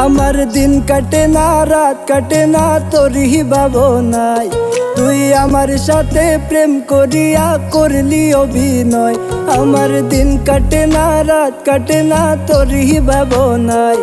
আমার দিন কাটে না, রাত কাটে না, তোরই ভাবনায়। তুই আমার সাথে প্রেম করিয়া করলি অভিনয়। আমার দিন কাটে না, রাত কাটে না, তোরই ভাবনায়।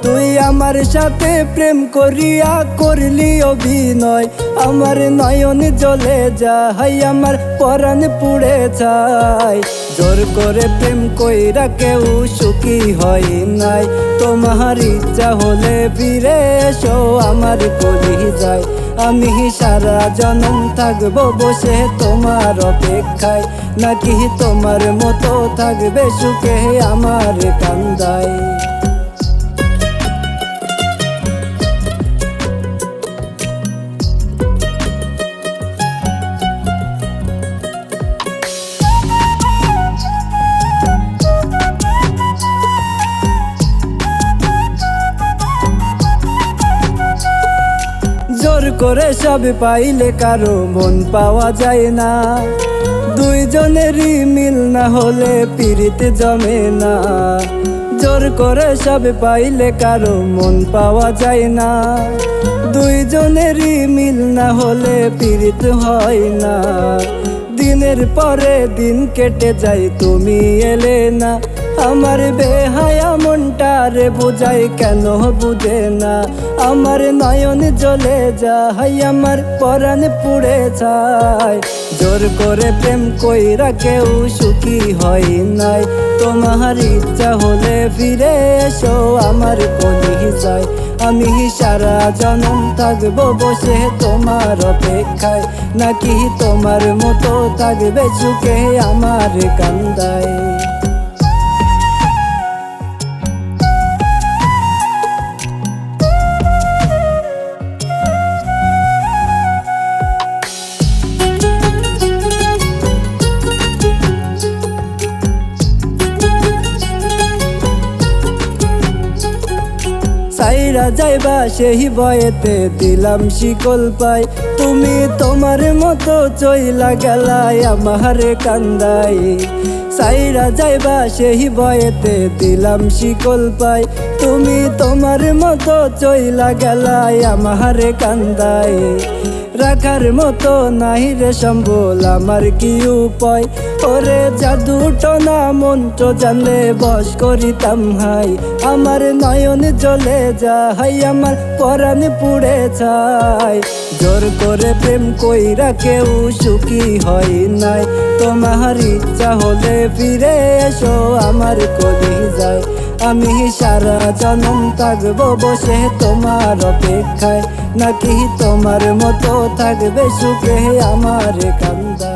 তুই আমার সাথে প্রেম করিয়া করলি অভিনয়। আমার নয়ন জ্বলে যায়, আমার পরাণ পুড়ে যায়। জোর করে প্রেম কইরা কেউ সুখী হয় নাই। তোমার ইচ্ছা হলে ফিরে এসো আমার কলিজায়। আমি সারা জনম থাকবো বসে তোমার অপেক্ষায়, নাকি তোমার মতো থাকবে সুখে আমার কান্দায়। জোর করে সব পাইলে কারো মন পাওয়া যায় না। দুইজনেরই মিল না হলে পিরিত জমে না। জোর করে সব পাইলে কারো মন পাওয়া যায় না। দুইজনেরই মিল না হলে পিরিত হয় না। দিনের পরে দিন কেটে যায়, তুমি এলে না। আমার বেহায়া মনটারে বুঝাই কেন বুঝে না। আমার নয়ন জ্বলে যায়, আমার পরাণ পুড়ে যায়। জোর করে প্রেম কইরা কেউ সুখী হয় নাই। তোমার ইচ্ছা হলে ফিরে এসো আমার কলিজায়। আমি সারা জনম থাকবো বসে তোমার অপেক্ষায়, নাকি তোমার মতো থাকবে সুখে আমার কান্দায়। সাইরা যাইবা সেই বয়েতে দিলাম শিকল পাই। তুমি তোমার মতো চইলা গেলাই আমার কান্দাই। সাইরা যাইবা সেই বয়েতে দিলাম শিকল পাই। তুমি তোমার মতো চইলা গেলাই আমার কান্দাই। রাখার মতো নাই রে সম্বল আমার কি উপায়। ওরে জাদুটো না মন্ত্র জানলে বশ করিতাম হাই। আমার নয়ন জ্বলে যায়, আমার পরাণ পুড়ে যায়। জোর করে প্রেম কইরা কেউ সুখী হয় নাই। তোমার ইচ্ছা হলে ফিরে এসো আমার কলিজায়। আমি সারা জনম থাকবো বসে তোমার অপেক্ষায়, নাকি তোমার মতো থাকবে সুখে আমার কান্দায়।